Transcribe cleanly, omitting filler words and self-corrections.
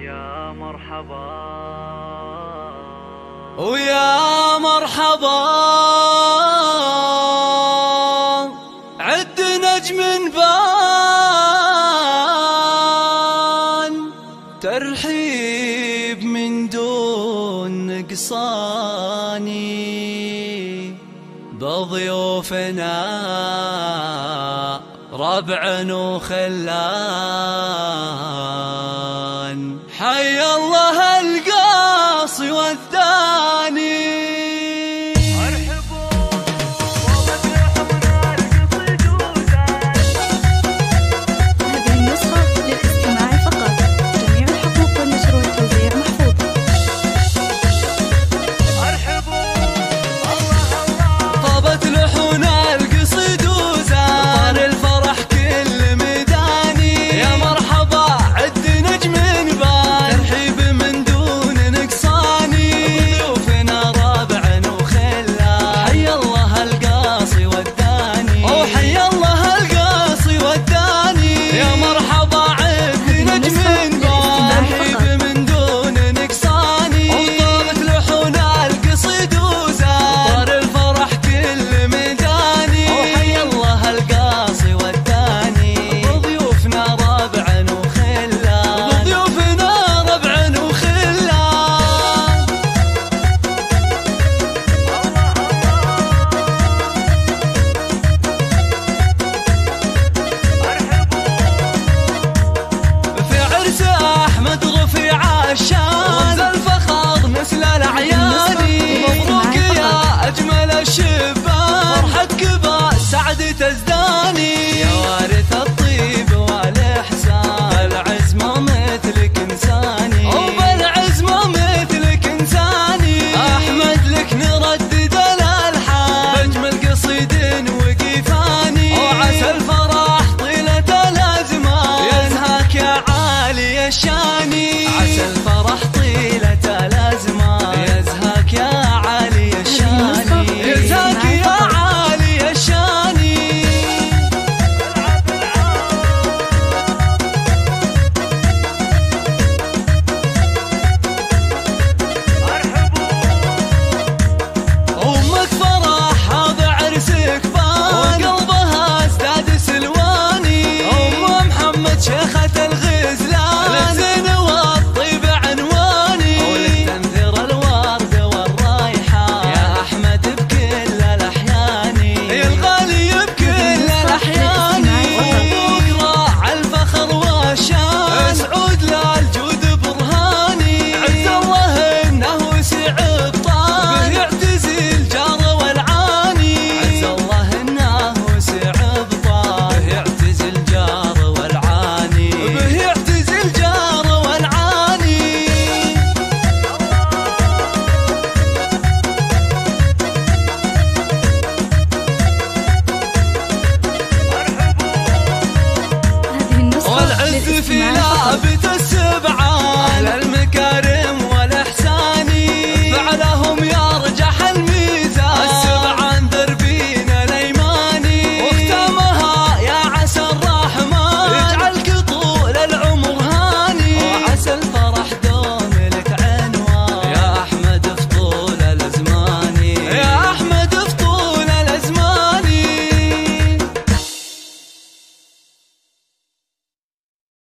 يا مرحبا ويا مرحبا عد نجم بان ترحيب من دون نقصاني بضيوفنا ربع وخلان حي الله القاصي والثاني رمز الفخر مثل الأعياني مبروك يا أجمل الشبان فرحتك بسعد تزداني يا وارث الطيب والإحسان بالعزمة مثلك إنساني وبالعزمة مثلك إنساني أحمد لك نردد الألحان بأجمل قصيد وقيفاني وعسى الفرح طيلة الأزمان يزهاك يا عالي الشاني عسى الفرح طيلة الأزمان يزهاك يا عالي الشاني يزهاك يا عالي الشاني أمك فرحها بعرسك بان وقلبها ازداد سلواني أم محمد شيخة الغزلان للزين والطيب عنواني وللتنذر الورد والرايحة يا أحمد بكل الأحيان يا الغالي بكل الأحيان وأبوك راعى الفخر والشان سعود للجود برهاني عز الله إنه وسع الطان به يعتزي الجار والعاني عز الله إنه وسع الطان به يعتزي الجار والعاني به يعتزي الجار والعاني والعز في لعب